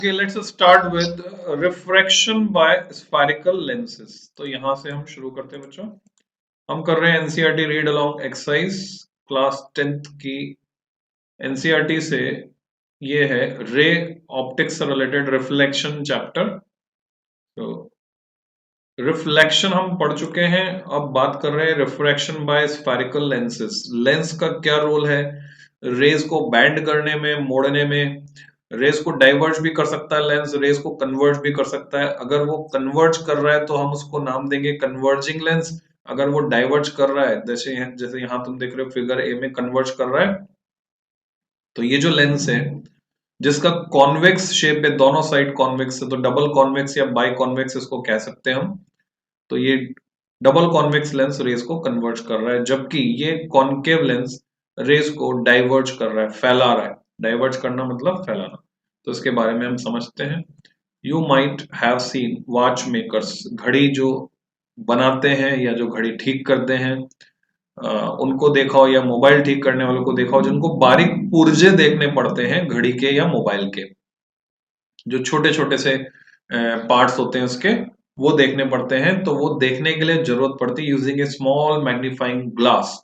Okay, let's start with refraction by spherical lenses. तो यहां से हम शुरू करते हैं बच्चों। हम कर रहे हैं NCERT read along exercise class 10th की एनसीईआरटी से। ये है रे ऑप्टिक्स से रिलेटेड रिफ्लेक्शन चैप्टर। तो रिफ्लेक्शन हम पढ़ चुके हैं, अब बात कर रहे हैं refraction by spherical lenses. Lens का क्या रोल है रेज को बैंड करने में, मोड़ने में। रेज को डाइवर्ज भी कर सकता है लेंस, रेज को कन्वर्ज भी कर सकता है। अगर वो कन्वर्ज कर रहा है तो हम उसको नाम देंगे कन्वर्जिंग लेंस। अगर वो डाइवर्ज कर रहा है, जैसे जैसे यहाँ तुम देख रहे हो फिगर ए में कन्वर्ज कर रहा है, तो ये जो लेंस है जिसका कॉन्वेक्स शेप है, दोनों साइड कॉन्वेक्स है, तो डबल कॉन्वेक्स या बाई कॉन्वेक्स इसको कह सकते हैं हम। तो ये डबल कॉन्वेक्स लेंस रेज को कन्वर्ज कर रहा है, जबकि ये कॉन्केव लेंस रेज को डाइवर्ज कर रहा है, फैला रहा है। डाइवर्ज करना मतलब फैलाना। तो इसके बारे में हम समझते हैं। You might have seen watch makers, घड़ी जो बनाते हैं या जो घड़ी ठीक करते हैं, उनको देखा हो, या मोबाइल ठीक करने वालों को देखा हो, जिनको बारीक पुर्जे देखने पड़ते हैं घड़ी के या मोबाइल के, जो छोटे छोटे से पार्ट्स होते हैं उसके, वो देखने पड़ते हैं। तो वो देखने के लिए जरूरत पड़ती है यूजिंग ए स्मॉल मैग्नीफाइंग ग्लास।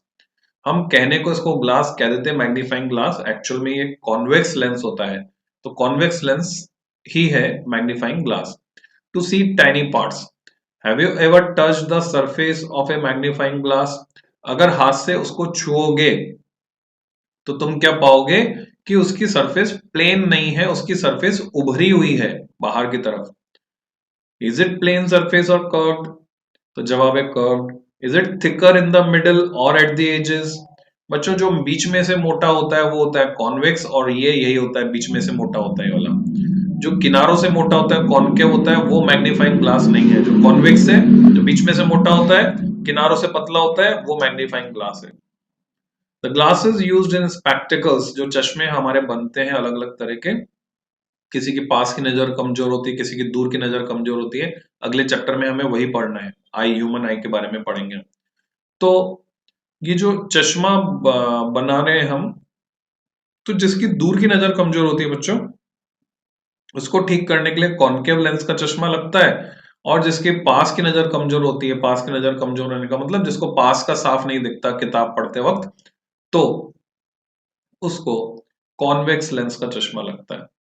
हम कहने को इसको ग्लास कह देते हैं, मैग्नीफाइंग ग्लास, एक्चुअल में ये कॉन्वेक्स लेंस होता है। तो कॉन्वेक्स लेंस ही है magnifying glass. To see tiny parts, have you ever touch the surface of a magnifying glass? अगर हाथ से उसको छुओगे तो तुम क्या पाओगे कि उसकी सरफेस प्लेन नहीं है, उसकी सरफेस उभरी हुई है बाहर की तरफ। इज इट प्लेन सरफेस और कर्व्ड? तो जवाब है curved. Is it thicker in the middle और एट द एजेस? बच्चों जो बीच में से मोटा होता है वो होता है कॉन्वेक्स, और ये यही होता है बीच में से मोटा होता है वाला। जो किनारों से मोटा होता है कॉन्केव होता है, वो मैग्नीफाइंग ग्लास नहीं है। जो कॉन्वेक्स है, जो बीच में से मोटा होता है, किनारों से पतला होता है, वो मैग्नीफाइंग ग्लास है। The glasses used in spectacles, जो चश्मे हमारे बनते हैं अलग अलग तरह के। किसी की पास की नजर कमजोर होती है, किसी की दूर की नजर कमजोर होती है। अगले चैप्टर में हमें वही पढ़ना है, आई, ह्यूमन आई के बारे में पढ़ेंगे। तो ये जो चश्मा बना रहे हैं हम, तो जिसकी दूर की नजर कमजोर होती है बच्चों, उसको ठीक करने के लिए कॉन्केव लेंस का चश्मा लगता है। और जिसके पास की नजर कमजोर होती है, पास की नजर कमजोर होने का मतलब जिसको पास का साफ नहीं दिखता किताब पढ़ते वक्त, तो उसको कॉन्वेक्स लेंस का चश्मा लगता है।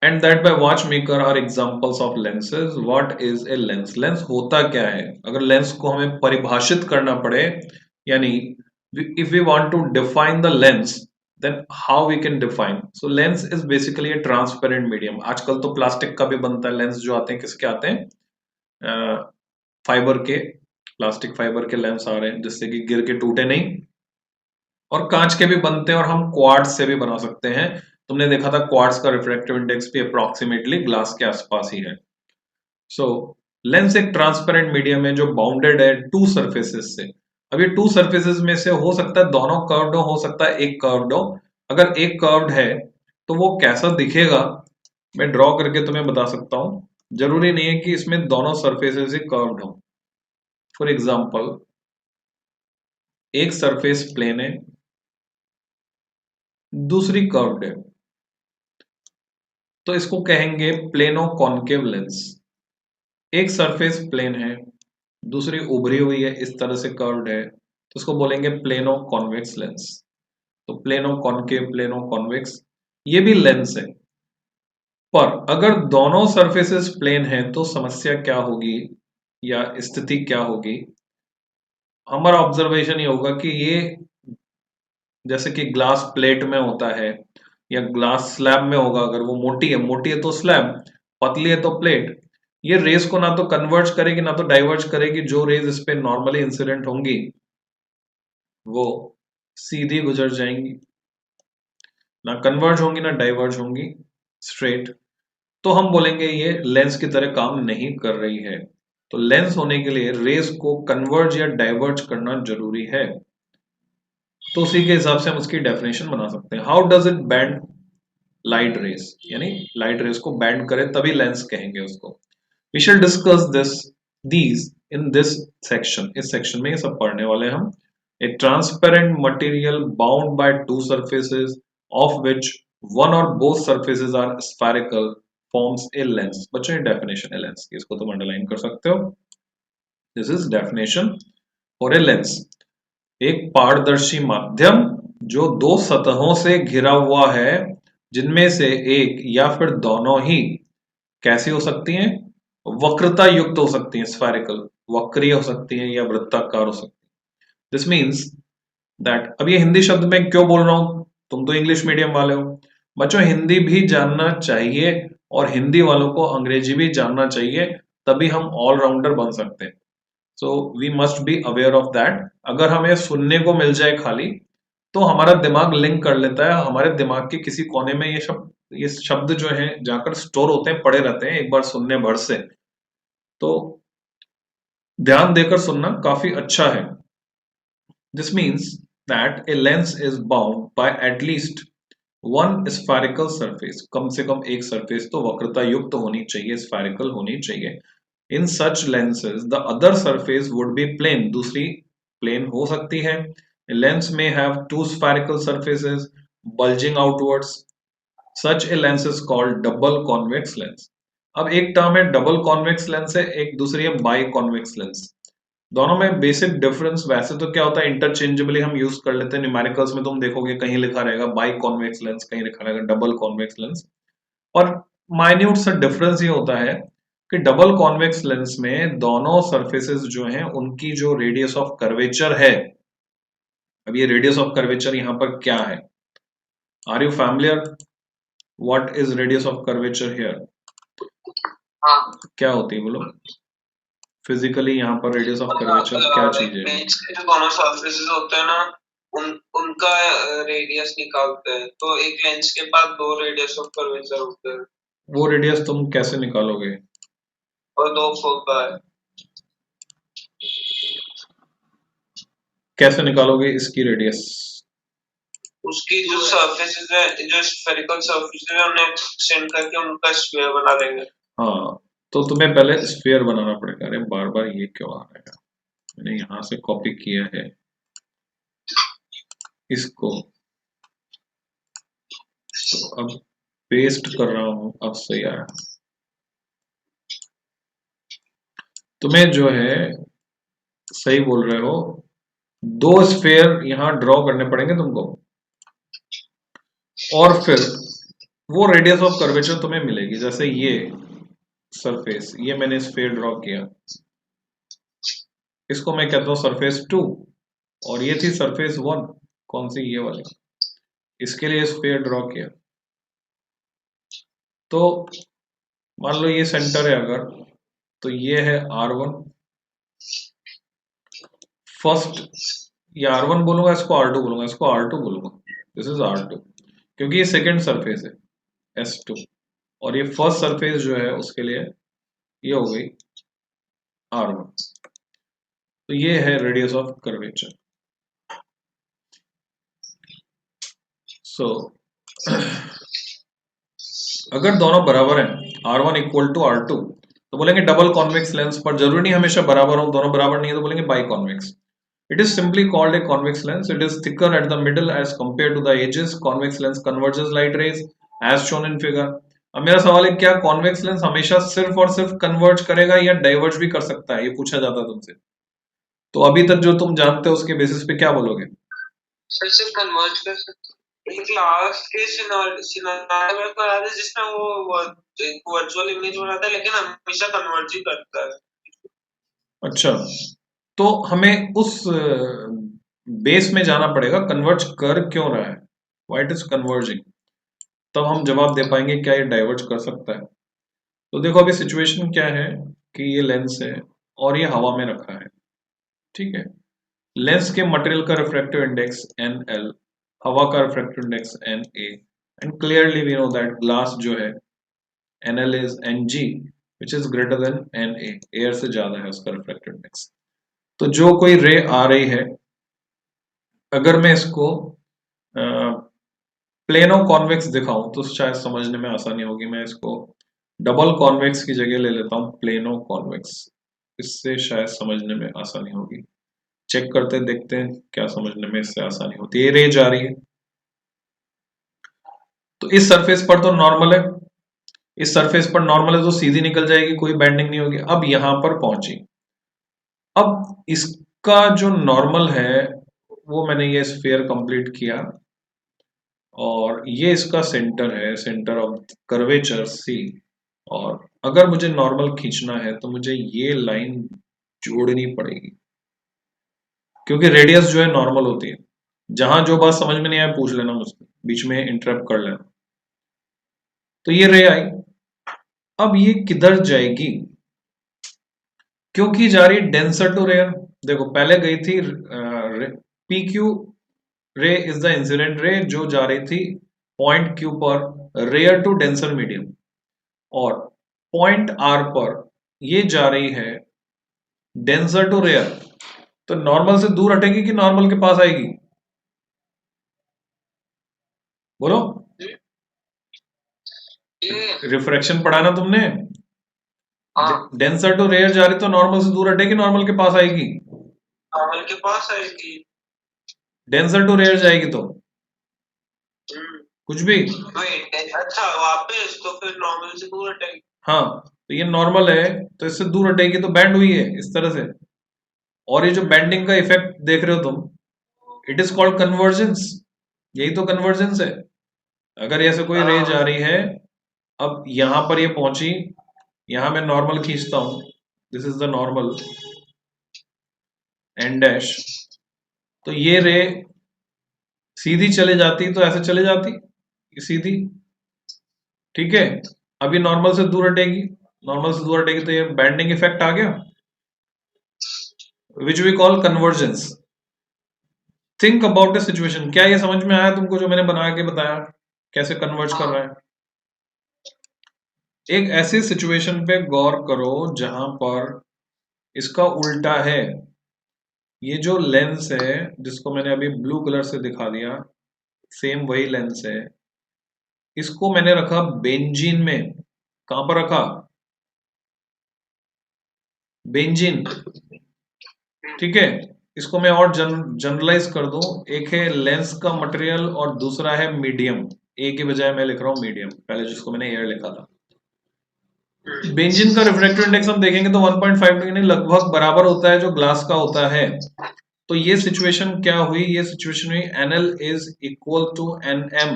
And that by watch maker are examples of lenses. What is a lens? Lens होता क्या है? अगर लेंस को हमें परिभाषित करना पड़े, यानी if we want to define the lens, then how we can define? So lens is basically a transparent medium. आजकल तो प्लास्टिक का भी बनता है लेंस, जो आते हैं किसके आते हैं, फाइबर के, प्लास्टिक फाइबर के लेंस आ रहे हैं जिससे कि गिर के टूटे नहीं। और कांच के भी बनते हैं, और हम क्वार्ट्ज से भी बना सकते हैं। तुमने देखा था क्वार्ट्ज का रिफ्रैक्टिव इंडेक्स भी अप्रोक्सीमेटली ग्लास के आसपास ही है। सो लेंस एक ट्रांसपेरेंट मीडियम है जो बाउंडेड है टू सरफेसेस से। अब ये टू सरफेसेस में से हो सकता है दोनों कर्व्ड हो सकता है एक कर्व्ड हो। अगर एक कर्व्ड है तो वो कैसा दिखेगा, मैं ड्रॉ करके तुम्हें बता सकता हूं। जरूरी नहीं है कि इसमें दोनों सरफेसेस ही कर्व्ड हो। फॉर एग्जाम्पल, एक सरफेस प्लेन है, दूसरी कर्व्ड है, तो इसको कहेंगे प्लेनो कॉन्केव लेंस। एक सरफेस प्लेन है, दूसरी उभरी हुई है, इस तरह से कर्व्ड है, तो इसको बोलेंगे प्लेनो कॉन्वेक्स लेंस। तो प्लेनो कॉन्केव, प्लेनो कॉन्वेक्स, ये भी लेंस है। पर अगर दोनों सरफेसेस प्लेन हैं तो समस्या क्या होगी या स्थिति क्या होगी? हमारा ऑब्जर्वेशन ये होगा कि ये जैसे कि ग्लास प्लेट में होता है या ग्लास स्लैब में होगा। अगर वो मोटी है तो स्लैब, पतली है तो प्लेट। ये रेज को ना तो कन्वर्ज करेगी ना तो डाइवर्ज करेगी। जो रेज इस पे नॉर्मली इंसिडेंट होंगी वो सीधी गुजर जाएंगी, ना कन्वर्ज होंगी ना डाइवर्ज होंगी, स्ट्रेट। तो हम बोलेंगे ये लेंस की तरह काम नहीं कर रही है। तो लेंस होने के लिए रेज को कन्वर्ज या डाइवर्ज करना जरूरी है। तो उसी के हिसाब से हम उसकी डेफिनेशन बना सकते हैं। How does it bend light rays, यानी लाइट रेज को बैंड करे तभी लेंस कहेंगे उसको। We shall discuss this these in this section. इस सेक्शन में ये सब पढ़ने वाले हैं हम। A transparent material bound by two surfaces of which one or both surfaces are spherical forms a lens। बच्चों ये डेफिनेशन है लेंस की, इसको तुम अंडरलाइन कर सकते हो। This is definition for a lens. एक पारदर्शी माध्यम जो दो सतहों से घिरा हुआ है, जिनमें से एक या फिर दोनों ही कैसी हो सकती हैं, वक्रता युक्त हो सकती हैं, स्फेरिकल, वक्रीय हो सकती हैं या वृत्ताकार हो सकती हैं। दिस मीन्स दैट, अब ये हिंदी शब्द में क्यों बोल रहा हूं, तुम तो इंग्लिश मीडियम वाले हो, बच्चों हिंदी भी जानना चाहिए और हिंदी वालों को अंग्रेजी भी जानना चाहिए, तभी हम ऑलराउंडर बन सकते हैं। So we must be aware of that. अगर हमें सुनने को मिल जाए खाली, तो हमारा दिमाग लिंक कर लेता है, हमारे दिमाग के किसी कोने में ये शब्द जो है जाकर स्टोर होते हैं, पड़े रहते हैं एक बार सुनने भर से। तो ध्यान देकर सुनना काफी अच्छा है। This means that a lens is bound by at least one spherical surface. कम से कम एक सरफेस तो वक्रता युक्त होनी चाहिए, स्फेरिकल होनी चाहिए। In such lenses the other surface would be plane. दूसरी प्लेन हो सकती है। लेंस में have two spherical surfaces bulging outwards। Such a lens is called double convex lens. अब एक टर्म है डबल कॉन्वेक्स लेंस है, एक दूसरी है बाई कॉन्वेक्स लेंस। दोनों में बेसिक डिफरेंस वैसे तो क्या होता है, इंटरचेंजेबली हम यूज कर लेते हैं। न्यूमेरिकल्स में तुम देखोगे कहीं लिखा रहेगा बाई कॉन्वेक्स लेंस, कहीं लिखा रहेगा डबल कॉन्वेक्स लेंस। और माइन्यूट सा डिफरेंस ये होता है कि डबल कॉन्वेक्स लेंस में दोनों सरफेसेस जो हैं उनकी जो रेडियस ऑफ कर्वेचर है, अब ये रेडियस ऑफ कर्वेचर यहाँ पर क्या है, are you familiar, what is radius of curvature here? हाँ, क्या होती है बोलो फिजिकली, यहाँ पर रेडियस ऑफ कर्वेचर क्या चीज है? लेंस के जो दोनों सरफेसेस होते हैं ना, उनका रेडियस निकालते हैं। तो एक लेंस के पास दो रेडियस ऑफ कर्वेचर होते हैं। वो रेडियस तुम कैसे निकालोगे? और दो होता है। कैसे निकालोगे इसकी रेडियस? उसकी जो सरफेसेस है, जो स्फेरिकल सरफेसेस है, उन्हें एक्सटेंड करके उनका स्फीयर बना देंगे। हाँ, तो तुम्हें पहले स्फीयर बनाना पड़ेगा। अरे बार बार ये क्यों आ रहा है, मैंने यहां से कॉपी किया है इसको, तो अब पेस्ट कर रहा हूं, अब सही आया। तुम्हें जो है सही बोल रहे हो, दो स्फीयर यहां ड्रॉ करने पड़ेंगे तुमको, और फिर वो रेडियस ऑफ कर्वेचर तुम्हें मिलेगी। जैसे ये सरफेस, ये मैंने स्फीयर ड्रॉ किया, इसको मैं कहता हूं सरफेस 2, और ये थी सरफेस 1, कौन सी, ये वाली। इसके लिए स्फीयर ड्रॉ किया, तो मान लो ये सेंटर है अगर, तो ये है R1 फर्स्ट, ये R1 बोलूंगा, इसको R2 बोलूंगा, इसको R2 बोलूंगा, दिस इज R2, क्योंकि ये सेकेंड सरफेस है S2, और ये फर्स्ट सरफेस जो है उसके लिए ये हो गई R1। तो ये है रेडियस ऑफ कर्वेचर। सो अगर दोनों बराबर हैं, R1 इक्वल टू R2, तो बोलेंगे डबल कॉन्वेक्स लेंस, पर जरूरी नहीं हमेशा बराबर हो, दोनों बराबर नहीं है तो बोलेंगे by convex. It is simply called a convex lens. It is thicker at the middle as compared to the edges. Convex lens converges light rays as shown in figure. अब मेरा सवाल है, क्या कॉन्वेक्स लेंस हमेशा सिर्फ और सिर्फ converge करेगा या डाइवर्ज भी कर सकता है, ये पूछा जाता है तुमसे। तो अभी तक जो तुम जानते हो उसके बेसिस पे क्या बोलोगे? सिर्फ कन्वर्ज कर सकता है। एक लास्ट के सिनारियो में करा था जिसमें वो एक वर्चुअल इमेज बनाता है, लेकिन हमेशा कन्वर्ज ही करता है। अच्छा, तो हमें उस बेस में जाना पड़ेगा, कन्वर्ज कर क्यों रहा है, व्हाई इट इज कन्वर्जिंग, तब हम जवाब दे पाएंगे क्या ये डाइवर्ज कर सकता है। तो देखो अभी सिचुएशन क्या है कि ये लेंस है और ये हवा में रखा है, ठीक है। लेंस के मटेरियल का रिफ्रैक्टिव इंडेक्स NL, हवा का refractive index NA, and clearly we know that glass जो है NL is NG which is greater than NA, air से ज्यादा है उसका रिफ्रैक्टिव इंडेक्स। तो जो कोई रे आ रही है, अगर मैं इसको प्लेनो कॉन्वेक्स दिखाऊं तो शायद समझने में आसानी होगी। मैं इसको डबल कॉन्वेक्स की जगह ले लेता हूं प्लेनो कॉन्वेक्स, इससे शायद समझने में आसानी होगी। चेक करते देखते हैं क्या समझने में इससे आसानी होती है। ये रे जा रही है, तो इस सरफेस पर तो नॉर्मल है, इस सरफेस पर नॉर्मल है तो सीधी निकल जाएगी, कोई बेंडिंग नहीं होगी। अब यहां पर पहुंची, अब इसका जो नॉर्मल है वो मैंने ये स्फीयर कंप्लीट किया, और ये इसका सेंटर है, सेंटर ऑफ कर्वेचर सी। और अगर मुझे नॉर्मल खींचना है तो मुझे ये लाइन जोड़नी पड़ेगी, क्योंकि रेडियस जो है नॉर्मल होती है। जहां जो बात समझ में नहीं आए पूछ लेना मुझसे, बीच में इंटरप्ट कर लेना। तो ये रे आई, अब ये किधर जाएगी, क्योंकि जा रही डेंसर टू रेयर। देखो पहले गई थी पी क्यू रे इज द इंसिडेंट रे जो जा रही थी पॉइंट क्यू पर रेयर टू डेंसर मीडियम, और पॉइंट आर पर ये जा रही है डेंसर टू रेयर। तो नॉर्मल से दूर हटेगी कि नॉर्मल के पास आएगी, बोलो। रिफ्रैक्शन पढ़ा ना तुमने, डेंसर टू रेयर जा रही तो नॉर्मल से दूर हटेगी, नॉर्मल के पास आएगी, नॉर्मल के पास आएगी। डेंसर टू रेयर जाएगी तो कुछ भी। अच्छा वापस तो फिर नॉर्मल से दूर हटेगी। हाँ, तो ये नॉर्मल है तो इससे दूर हटेगी तो बैंड हुई है इस तरह से। और ये जो बैंडिंग का इफेक्ट देख रहे हो तुम, इट इज कॉल्ड कन्वर्जेंस। यही तो कन्वर्जेंस है। अगर ऐसे कोई रे जा रही है, अब यहां पर ये पहुंची, यहां मैं नॉर्मल खींचता हूं, this is the normal N dash, तो ये रे सीधी चले जाती तो ऐसे चले जाती, सीधी, ठीक है। अब ये नॉर्मल से दूर हटेगी, नॉर्मल से दूर हटेगी तो ये बैंडिंग इफेक्ट आ गया, which we call convergence. Think about the situation, क्या ये समझ में आया तुमको जो मैंने बना के बताया कैसे कन्वर्ज कर रहा है। एक ऐसी सिचुएशन पे गौर करो जहां पर इसका उल्टा है। ये जो लेंस है जिसको मैंने अभी ब्लू कलर से दिखा दिया, सेम वही लेंस है, इसको मैंने रखा बेंजीन में। कहां पर रखा, बेंजीन, ठीक है। इसको मैं और जनरलाइज कर दूं, एक है लेंस का मटेरियल और दूसरा है मीडियम। ए के बजाय मैं लिख रहा हूं मीडियम, पहले जिसको मैंने एयर लिखा था। बेंजीन का रिफ्रैक्टिव इंडेक्स हम देखेंगे तो 1.5 यानी लगभग बराबर होता है जो ग्लास का होता है। तो ये सिचुएशन क्या हुई, ये सिचुएशन हुई NL is equal to NM।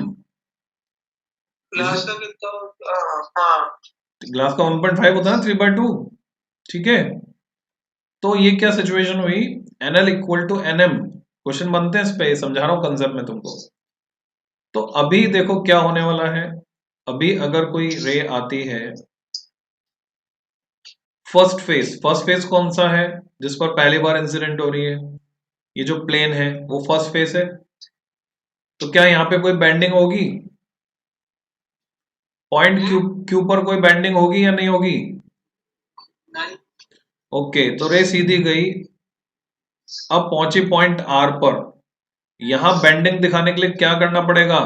Glass का कितना? हाँ, ग्लास का 1.5 होता है ना, 3/2, ठीक है। तो ये क्या सिचुएशन हुई, NL equal to NM। Question बनते हैं इस पे, समझा रहा हूं कंसेप्ट में तुमको। तो अभी देखो क्या होने वाला है, अभी अगर कोई रे आती है, फर्स्ट फेज कौन सा है जिस पर पहली बार इंसिडेंट हो रही है, ये जो प्लेन है वो फर्स्ट फेज है। तो क्या यहाँ पे कोई बेंडिंग होगी, पॉइंट क्यू क्यू पर कोई बेंडिंग होगी या नहीं होगी, नहीं। ओके, तो रे सीधी गई, अब पहुंची पॉइंट आर पर। यहां बेंडिंग दिखाने के लिए क्या करना पड़ेगा,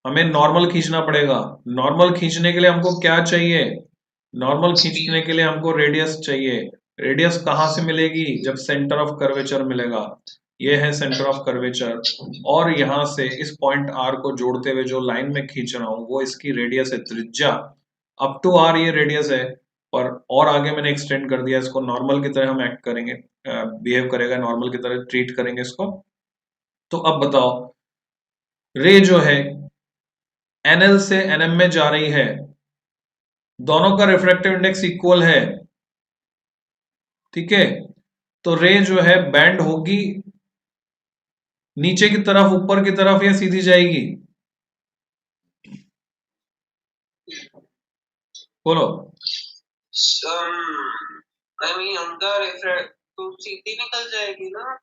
हमें नॉर्मल खींचना पड़ेगा। नॉर्मल खींचने के लिए हमको क्या चाहिए, नॉर्मल खींचने के लिए हमको रेडियस चाहिए। रेडियस कहां से मिलेगी, जब सेंटर ऑफ कर्वेचर मिलेगा। ये है सेंटर ऑफ कर्वेचर, और यहां से इस पॉइंट आर को जोड़ते हुए जो लाइन में खींच रहा हूं वो इसकी रेडियस है, त्रिज्या। अप टू आर ये रेडियस है, और आगे मैंने एक्सटेंड कर दिया इसको, नॉर्मल की तरह हम एक्ट करेंगे, बिहेव करेगा, नॉर्मल की तरह ट्रीट करेंगे इसको। तो अब बताओ, रे जो है NL से NM में जा रही है, दोनों का रिफ्रैक्टिव इंडेक्स इक्वल है, ठीक है। तो रे जो है बैंड होगी नीचे की तरफ, ऊपर की तरफ, या सीधी जाएगी, बोलो। आई मीन उनका रिफ्रेक्ट तो सीधी निकल जाएगी ना,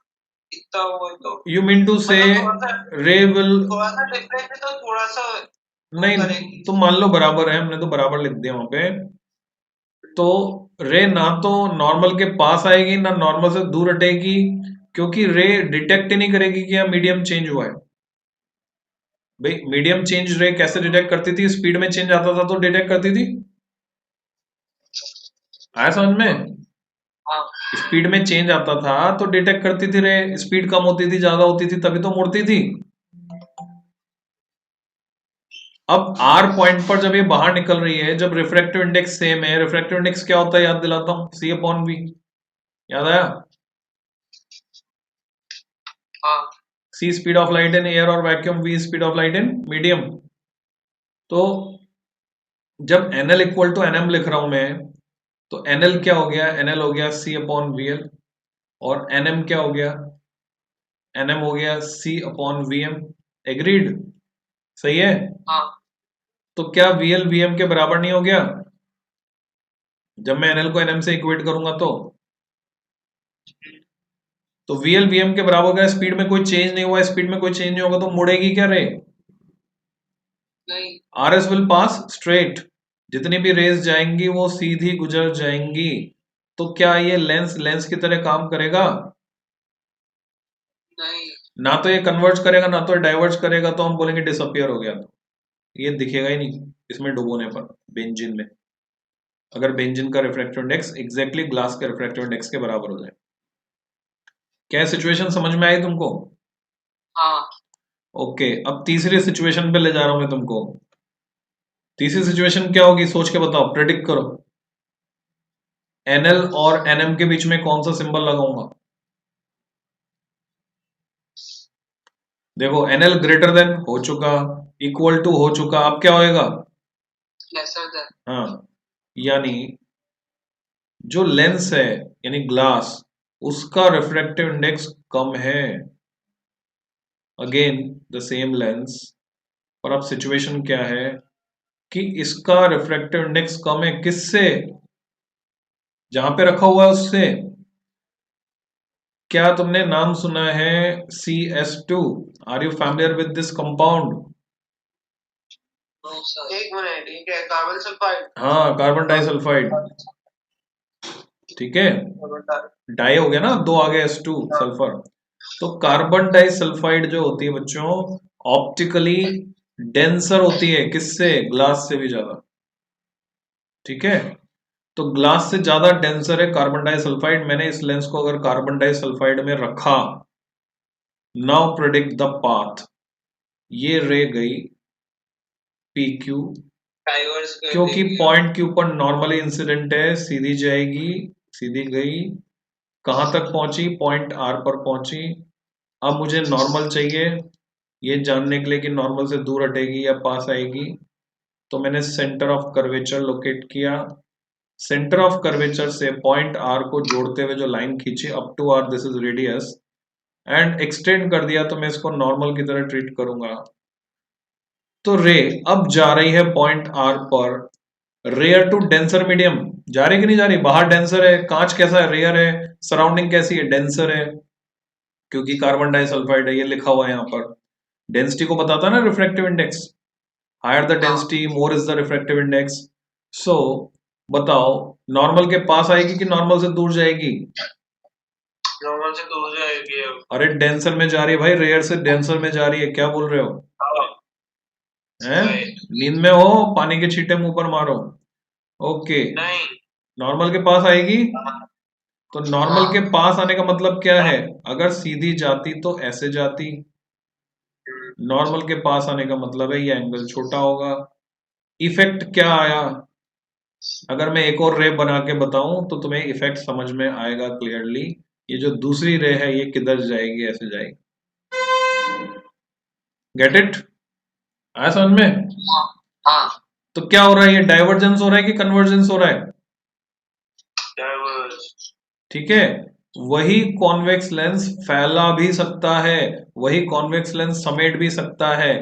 इतना हुआ तो। यू मीन टू से रे विल, थोड़ा सा डिफरेंट है तो थोड़ा सा नहीं तो मान लो बराबर है, हमने तो बराबर लिख दिया वहां पे। तो रे ना तो नॉर्मल के पास आएगी ना नॉर्मल से दूर हटेगी, क्योंकि रे डिटेक्ट ही नहीं करेगी कि यहाँ मीडियम चेंज हुआ है। भाई मीडियम चेंज रे कैसे डिटेक्ट करती थी, स्पीड में चेंज आता था तो डिटेक्ट करती थी, आया समझ में। स्पीड में चेंज आता था तो डिटेक्ट करती थी रे, स्पीड कम होती थी ज्यादा होती थी तभी तो मुड़ती थी। अब आर पॉइंट पर जब ये बाहर निकल रही है, जब रिफ्रैक्टिव इंडेक्स सेम है, रिफ्रैक्टिव इंडेक्स क्या होता है याद दिलाता हूं, सी अपॉन वी, याद आया? हाँ c speed of light in air or vacuum, v speed of light in medium. तो जब एनएल इक्वल टू एनएम लिख रहा हूं मैं, तो एनएल क्या हो गया, एनएल हो गया सी अपॉन वीएल, और एनएम क्या हो गया, एनएम हो गया सी अपॉन वीएम। एग्रीड? सही है? हाँ तो क्या वीएल वीएम के बराबर नहीं हो गया जब मैं एनएल को एनएम से इक्वेट करूंगा? तो वीएल वीएम के बराबर हो गया, स्पीड में कोई चेंज नहीं हुआ, स्पीड में कोई चेंज नहीं होगा तो मुड़ेगी क्या रे? नहीं, आरएस विल पास स्ट्रेट, जितनी भी रेज जाएंगी वो सीधी गुजर जाएंगी। तो क्या ये लेंस लेंस की तरह काम करेगा? नहीं, ना तो ये कन्वर्ज करेगा ना तो ये डाइवर्ज करेगा, तो हम बोलेंगे डिसअपियर हो गया। तो ये दिखेगा ही नहीं इसमें डुबोने पर, बेंजीन में, अगर बेंजीन का रिफ्रैक्टिव इंडेक्स एग्जैक्टली ग्लास के रिफ्रैक्टिव इंडेक्स के बराबर हो जाए। क्या सिचुएशन समझ में आई तुमको? हाँ ओके, अब तीसरी सिचुएशन पे ले जा रहा हूं मैं तुमको। तीसरी सिचुएशन क्या होगी, सोच के बताओ, प्रेडिक्ट करो। एनएल और एनएम के बीच में कौन सा सिंबल लगाऊंगा? देखो, एनएल ग्रेटर देन हो चुका, इक्वल टू हो चुका, अब क्या होएगा? Lesser than. हाँ, यानी जो लेंस है यानी ग्लास, उसका रिफ्रैक्टिव इंडेक्स कम है। अगेन द सेम लेंस, और अब सिचुएशन क्या है कि इसका रिफ्रैक्टिव इंडेक्स कम है किससे? जहां पे रखा हुआ है उससे। क्या तुमने नाम सुना है CS2? Are you familiar with this compound? एक मिनट, ठीक है, कार्बन सल्फाइड। हाँ, कार्बन डाइसल्फाइड। ठीक है, डाई हो गया ना, दो आ गए S2 सल्फर। तो कार्बन डाइसल्फाइड जो होती है बच्चों, ऑप्टिकली डेंसर होती है किससे? ग्लास से भी ज्यादा। ठीक है, तो ग्लास से ज्यादा डेंसर है कार्बन डाइसल्फाइड। मैंने इस लेंस को अगर कार्बन डाइसल्फाइड में रखा, नाउ प्रेडिक्ट द पाथ। ये रे गई PQ, डाइवर्स कर क्योंकि देगी। पॉइंट के ऊपर नॉर्मली इंसिडेंट है, सीधी जाएगी, सीधी गई, कहां तक पहुंची? पॉइंट आर पर पहुंची। अब मुझे नॉर्मल चाहिए, ये जानने के लिए कि नॉर्मल से दूर हटेगी या पास आएगी। तो मैंने सेंटर ऑफ कर्वेचर लोकेट किया, सेंटर ऑफ कर्वेचर से पॉइंट आर को जोड़ते हुए जो लाइन खींची, up to R this is radius, and extend कर दिया, तो मैं इसको नॉर्मल की तरह ट्रीट करूंगा। तो रे अब जा रही है पॉइंट आर पर, रेयर टू डेंसर मीडियम, जा रही कि नहीं जा रही? बाहर डेंसर है, कांच कैसा है? रेयर है। सराउंडिंग कैसी है? डेंसर है, क्योंकि कार्बन डाइसल्फाइड है, ये लिखा हुआ है यहाँ पर। डेंसिटी को बताता है ना refractive index, higher the density more is the refractive index. So बताओ, नॉर्मल के पास आएगी कि नॉर्मल से दूर जाएगी? नॉर्मल से दूर जाएगी। अरे डेंसर में जा रही है भाई, रेयर से डेंसर में जा रही है, क्या बोल रहे हो? हैं? नींद में हो? पानी के छींटे मुंह पर मारो। ओके, नहीं, नॉर्मल के पास आएगी। तो नॉर्मल के पास आने का मतलब क्या है? अगर सीधी जाती तो ऐसे जाती, नॉर्मल के पास आने का मतलब है ये एंगल छोटा होगा। इफेक्ट क्या आया? अगर मैं एक और रे बना के बताऊं तो तुम्हें इफेक्ट समझ में आएगा क्लियरली। ये जो दूसरी रे है ये किधर जाएगी? ऐसे जाएगी। Get it? आया समझ में? हाँ, तो क्या हो रहा है, ये डाइवर्जेंस हो रहा है कि कन्वर्जेंस हो रहा है? डाइवर्स। ठीक है, वही कॉन्वेक्स लेंस फैला भी सकता है, वही कॉन्वेक्स लेंस समेट भी सकता है।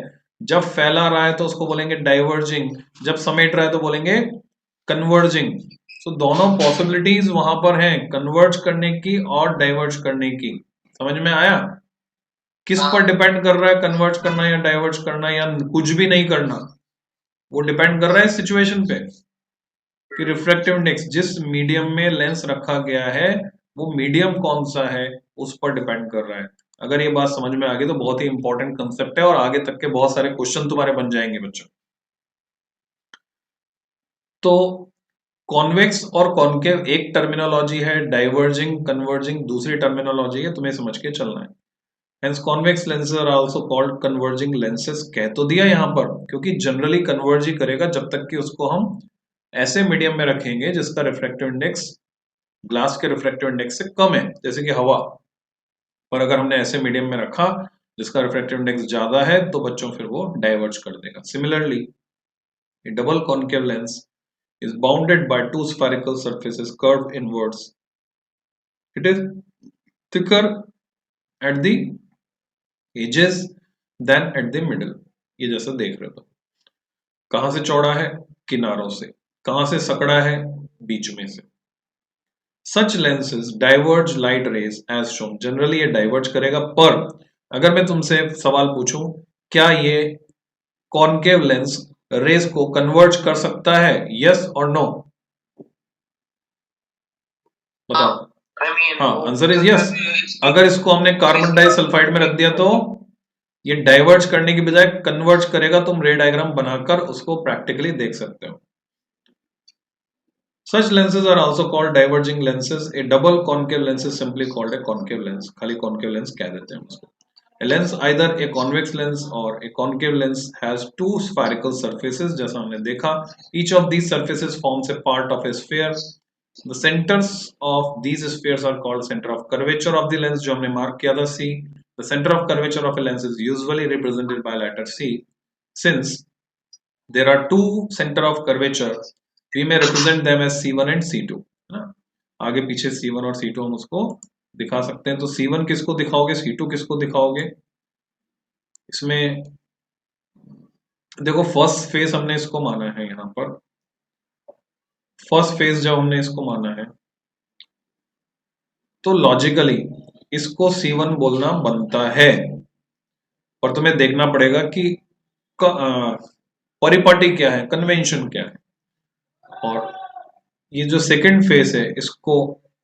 जब फैला रहा है तो उसको बोलेंगे डाइवर्जिंग, जब समेट रहा है तो बोलेंगे कन्वर्जिंग। तो दोनों पॉसिबिलिटीज वहां पर हैं, कन्वर्ज करने की और डाइवर्ज करने की। समझ में आया? किस पर डिपेंड कर रहा है कन्वर्ज करना या डाइवर्ज करना या कुछ भी नहीं करना? वो डिपेंड कर रहा है सिचुएशन पे कि रिफ्रैक्टिव इंडेक्स जिस मीडियम में लेंस रखा गया है वो मीडियम कौन सा है, उस पर डिपेंड कर रहा है। अगर ये बात समझ में आ गई तो बहुत ही इंपॉर्टेंट कंसेप्ट है और आगे तक के बहुत सारे क्वेश्चन तुम्हारे बन जाएंगे बच्चों। तो कॉन्वेक्स और कॉन्केव एक टर्मिनोलॉजी है, डाइवर्जिंग कन्वर्जिंग दूसरी टर्मिनोलॉजी है, तुम्हें समझ के चलना है। Hence convex lenses are also called converging lenses. कह तो दिया यहाँ पर, क्योंकि जनरली कन्वर्ज ही करेगा जब तक कि उसको हम ऐसे मीडियम में रखेंगे जिसका रिफ्रैक्टिव इंडेक्स ग्लास के रिफ्रैक्टिव इंडेक्स से कम है, जैसे कि हवा। पर अगर हमने ऐसे मीडियम में रखा जिसका रिफ्रैक्टिव इंडेक्स ज्यादा है तो बच्चों फिर वो डाइवर्ज कर देगा। Similarly a double concave lens is bounded by two spherical surfaces curved inwards. It is thicker at the edges than at the middle. ये जैसा देख रहे हो, कहां से चौड़ा है? किनारों से। कहां से सकड़ा है? बीच में से। Such lenses diverge light rays as shown. Generally ये डाइवर्ज करेगा, पर अगर मैं तुमसे सवाल पूछूं क्या ये कॉनकेव लेंस रेस को कन्वर्ज कर सकता है, यस और नो? बताओ। हाँ, आंसर इज यस। अगर इसको हमने कार्बन डाइसल्फाइड में रख दिया तो ये डाइवर्ज करने की बजाय कन्वर्ज करेगा। तुम रे डायग्राम बनाकर उसको प्रैक्टिकली देख सकते हो। Such lenses are also called diverging lenses. A double concave lens is simply called a concave lens. खाली concave lens कह देते हैं उसको। A lens, either a convex lens or a concave lens, has two spherical surfaces. जैसा हमने देखा, each of these surfaces forms a part of a sphere. The centers of these spheres are called center of curvature of the lens, जो हमने mark किया था C. The center of curvature of a lens is usually represented by letter C. Since there are two center of curvature, we may represent them as C1 and C2. है ना? आगे पीछे C1 और C2 हम उसको दिखा सकते हैं। तो C1 किसको दिखाओगे, C2 किसको दिखाओगे? इसमें देखो फर्स्ट फेज हमने इसको माना है, यहाँ पर फर्स्ट फेज जब हमने इसको माना है तो लॉजिकली इसको C1 बोलना बनता है, पर तुम्हें देखना पड़ेगा कि परिपाटी क्या है, कन्वेंशन क्या है। और ये जो सेकंड फेज है इसको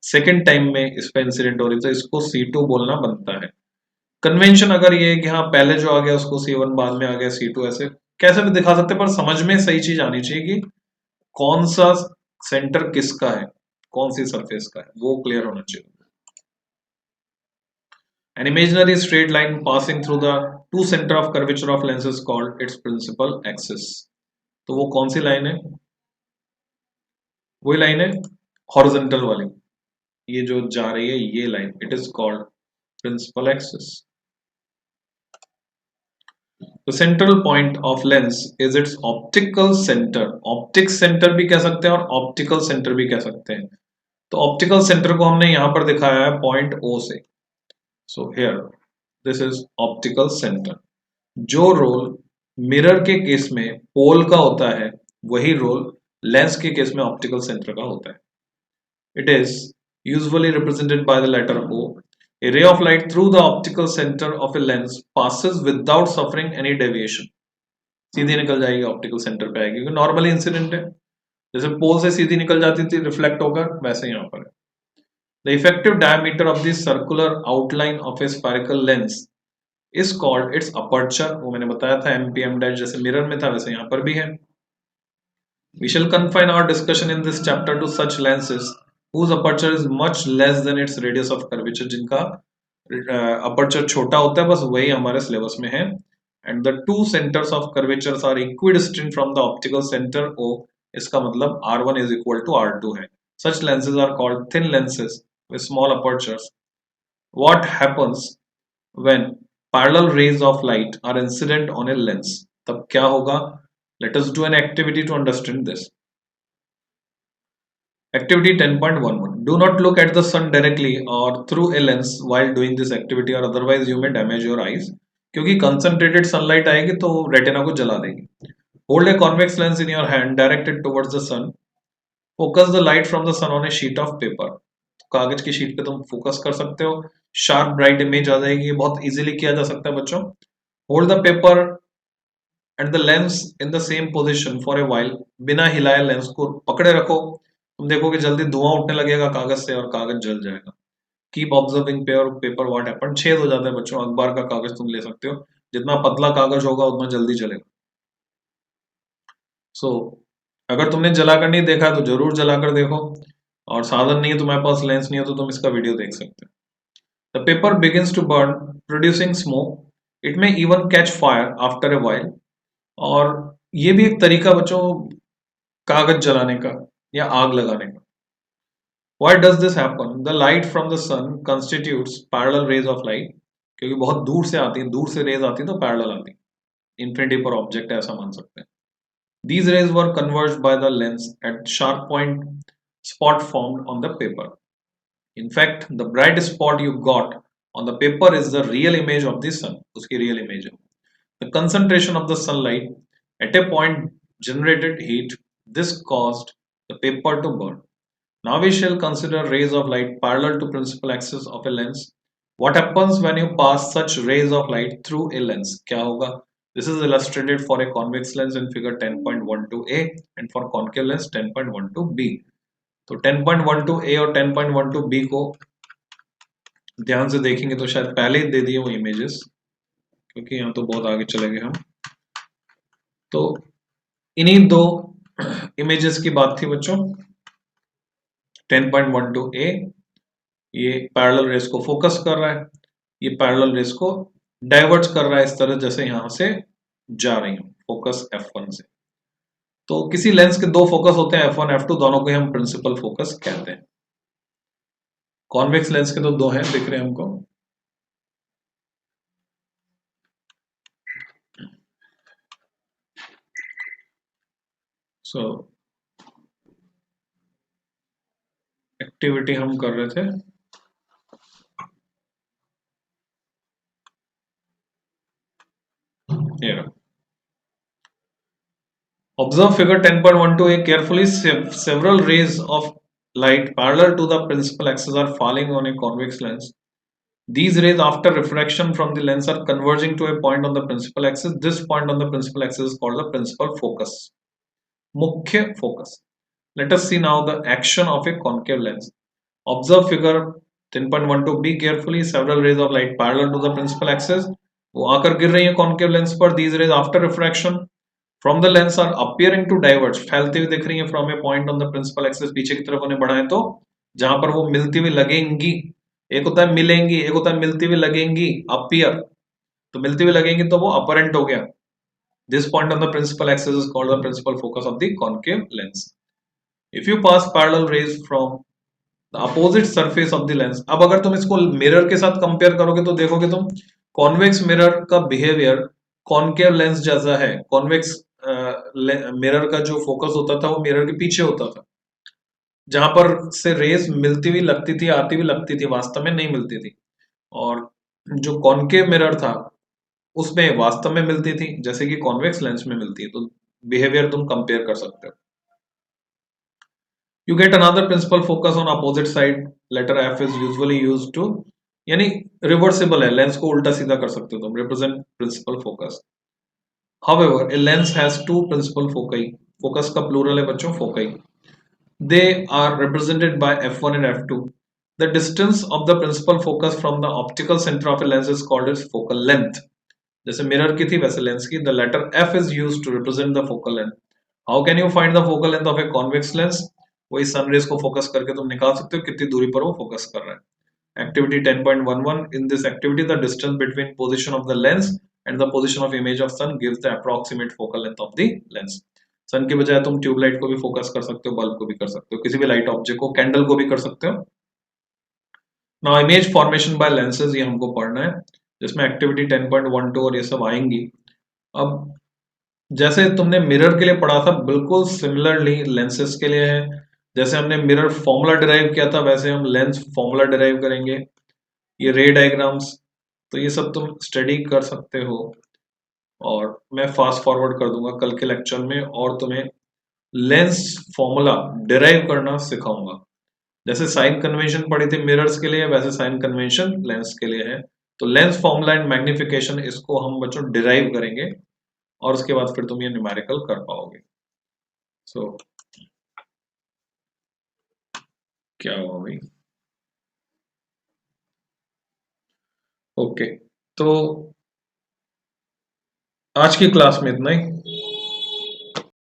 सेकंड टाइम में इस पे इंसिडेंट हो रही, तो इसको C2 बोलना बनता है। कन्वेंशन अगर ये है कि हाँ पहले जो आ गया उसको C1, बाद में आ गया C2, ऐसे कैसे भी दिखा सकते हैं, पर समझ में सही चीज आनी चाहिए कि कौन सा सेंटर किसका है, कौन सी सरफेस का है, वो क्लियर होना चाहिए। An imaginary straight line passing through the two center of curvature of lens is called its principal axis. तो वो कौन सी लाइन है? वही लाइन है हॉरिजॉन्टल वाली, ये जो जा रही है ये line, it is called principal axis. The central point of lens is its optical center. Optic centre भी कह सकते हैं और ऑप्टिकल सेंटर भी कह सकते हैं। तो ऑप्टिकल सेंटर को हमने यहां पर दिखाया है पॉइंट O से। So here this is optical center. जो रोल मिरर के केस में पोल का होता है वही रोल लेंस के केस में ऑप्टिकल सेंटर का होता है। It is usually represented by the letter O. A ray of light through the optical center of a lens passes without suffering any deviation. सीधी निकल जाएगी, ऑप्टिकल सेंटर पे आएगी, क्योंकि नॉर्मली इंसिडेंट है। जैसे पोल से सीधी निकल जाती थी रिफ्लेक्ट होकर, वैसे यहाँ पर है। The effective diameter of the circular outline of a spherical lens is called its aperture. वो मैंने बताया था MPM dash, जैसे मिरर में था वैसे यहाँ पर भी है। We shall confine our discussion in this chapter to such lenses whose aperture is much less than its radius of curvature. जिनका aperture छोटा होता है, बस वही हमारे सिलेबस में है। And the two centers of curvatures are equidistant from the optical center O. इसका मतलब R1 is equal to R2 है। Such lenses are called thin lenses with small apertures. What happens when parallel rays of light are incident on a lens? तब क्या होगा? Let us do an activity to understand this. Activity 10.11. Do not look at the sun directly or through a lens while doing this activity, or otherwise you may damage your eyes. क्योंकि concentrated sunlight आएगी तो retina को जला देगी। Hold a convex lens in your hand directed towards the sun. Focus the light from the sun on a sheet of paper. कागज की sheet पे तुम फोकस कर सकते हो, शार्प ब्राइट इमेज आ जाएगी। बहुत इजीली किया जा सकता है बच्चों। Hold the paper and the lens in the same position for a while. बिना हिलाए लेंस को पकड़े रखो, तुम देखोगे जल्दी धुआं उठने लगेगा कागज से और कागज जल जाएगा। Keep observing paper what happen. छेद हो जाता है बच्चों। अखबार का कागज तुम ले सकते हो, जितना पतला कागज होगा उतना जल्दी जलेगा। सो अगर तुमने जलाकर नहीं देखा तो जरूर जलाकर देखो, और साधन नहीं है तुम्हारे पास, लेंस नहीं है, तो तुम इसका वीडियो देख सकते हो। The paper begins to burn, producing smoke. It may even catch fire after a while. और ये भी एक तरीका बच्चों कागज जलाने का या आग लगाने का. Why does this happen? The light from the sun constitutes parallel rays of light. क्योंकि बहुत दूर से आती है, दूर से रेज आती है तो पैरेलल आती है. इन्फिनिटी पर ऑब्जेक्ट है ऐसा मान सकते हैं. These rays were converged by the lens at sharp point spot formed on the paper. In fact, the bright spot you got on the paper is the real image of the sun. उसकी real image है. The concentration of the sunlight at a point generated heat. This caused the paper to burn. Now we shall consider rays of light parallel to principal axis of a lens. What happens when you pass such rays of light through a lens? क्या होगा? This is illustrated for a convex lens in figure 10.12a and for concave lens 10.12b. तो 10.12a और 10.12b को ध्यान से देखेंगे तो शायद पहले ही दे दिए वो इमेजेस, क्योंकि यहाँ तो बहुत आगे चले गए हम. तो इन्हीं दो इमेजेस की बात थी बच्चों. 10.12a ये पैरेलल रेस को फोकस कर रहा है, ये पैरेलल रेस को डाइवर्ट कर रहा है इस तरह जैसे यहां से जा रही हूं फोकस F1 से. तो किसी लेंस के दो फोकस होते हैं F1 F2, दोनों को हम प्रिंसिपल फोकस कहते हैं. कॉन्वेक्स लेंस के तो दो हैं दिख रहे हैं हमको. सो एक्टिविटी हम कर रहे थे. Observe figure 10.12a carefully. Several rays of light parallel to the principal axis are falling on a convex lens. These rays, after refraction from the lens, are converging to a point on the principal axis. This point on the principal axis is called the principal focus. Mukhya focus. Let us see now the action of a concave lens. Observe figure 10.12b carefully. Several rays of light parallel to the principal axis. वो आकर गिर रही है concave lens पर. These rays, after refraction from the lens, are appearing to diverge. फैलती हुई दिख रही है from a point on the principal axis. पीछे की तरफ उन्हें बढ़ाएं तो जहां पर वो मिलती हुई लगेंगी. एक होता है मिलेंगी, एक होता है मिलती हुई लगेंगी. अपीयर, तो मिलती हुई लगेंगी तो वो अपरेंट हो गया. This point on the principal axis is called the principal focus of the concave lens. If you pass parallel rays from the opposite surface of the lens, अब अगर तुम इसको मिरर के साथ कंपेयर करोगे तो देखोगे तुम कॉन्वेक्स मिरर का बिहेवियर कॉन्केव लेंस जैसा है. कॉन्वेक्स मिरर का जो फोकस होता था वो मिरर के पीछे होता था, जहां पर से रेस मिलती हुई लगती थी, आती हुई लगती थी, वास्तव में नहीं मिलती थी. और जो कॉन्केव मिरर था उसमें वास्तव में मिलती थी जैसे कि कॉन्वेक्स लेंस में मिलती है. तो बिहेवियर तुम कंपेयर कर सकते हो. You get another principal focus on opposite side. Letter F is usually used to, यानी रिवर्सिबल है, लेंस को उल्टा सीधा कर सकते हो तुम. Represent principal focus. However, a lens has two principal foci. Focus का प्लूरल है बच्चों foci. They are represented by F1 and F2. The distance of the principal focus from the optical center of a lens is called its focal length. जैसे mirror की थी वैसे lens की. The letter F is used to represent the focal length. How can you find the focal length of a convex lens? वही sun rays को focus करके तुम निकाल सकते हो कितनी दूरी पर वो फोकस कर रहा है. Activity 10.11. In this activity, the distance between position of the lens and the position of image of sun gives the approximate focal length of the lens. सन की बजाय तुम ट्यूबलाइट को भी फोकस कर सकते हो, बल्ब को भी कर सकते हो, किसी भी लाइट ऑब्जेक्ट को, कैंडल को भी कर सकते हो. Now image formation by lenses ये हमको पढ़ना है, जिसमें एक्टिविटी 10.12 और ये सब आएंगी. अब जैसे तुमने मिरर के लिए पढ़ा था बिल्कुल सिमिलरली लेंसेज के लिए है. जैसे हमने मिरर फॉर्मूला डिराइव किया था वैसे हम लेंस फॉर्मूला डिराइव करेंगे. ये रे डायग्राम्स तो ये सब तुम स्टडी कर सकते हो और मैं फास्ट फॉरवर्ड कर दूंगा कल के लेक्चर में और तुम्हें लेंस फॉर्मूला डिराइव करना सिखाऊंगा. जैसे साइन कन्वेंशन पढ़ी थी मिरर्स के लिए वैसे साइन कन्वेंशन लेंस के लिए है. तो लेंस फॉर्मूला एंड मैग्निफिकेशन इसको हम बच्चों डिराइव करेंगे और उसके बाद फिर तुम ये न्यूमेरिकल कर पाओगे. सो क्या हुआ भाई? ओके, तो आज की क्लास में इतना ही.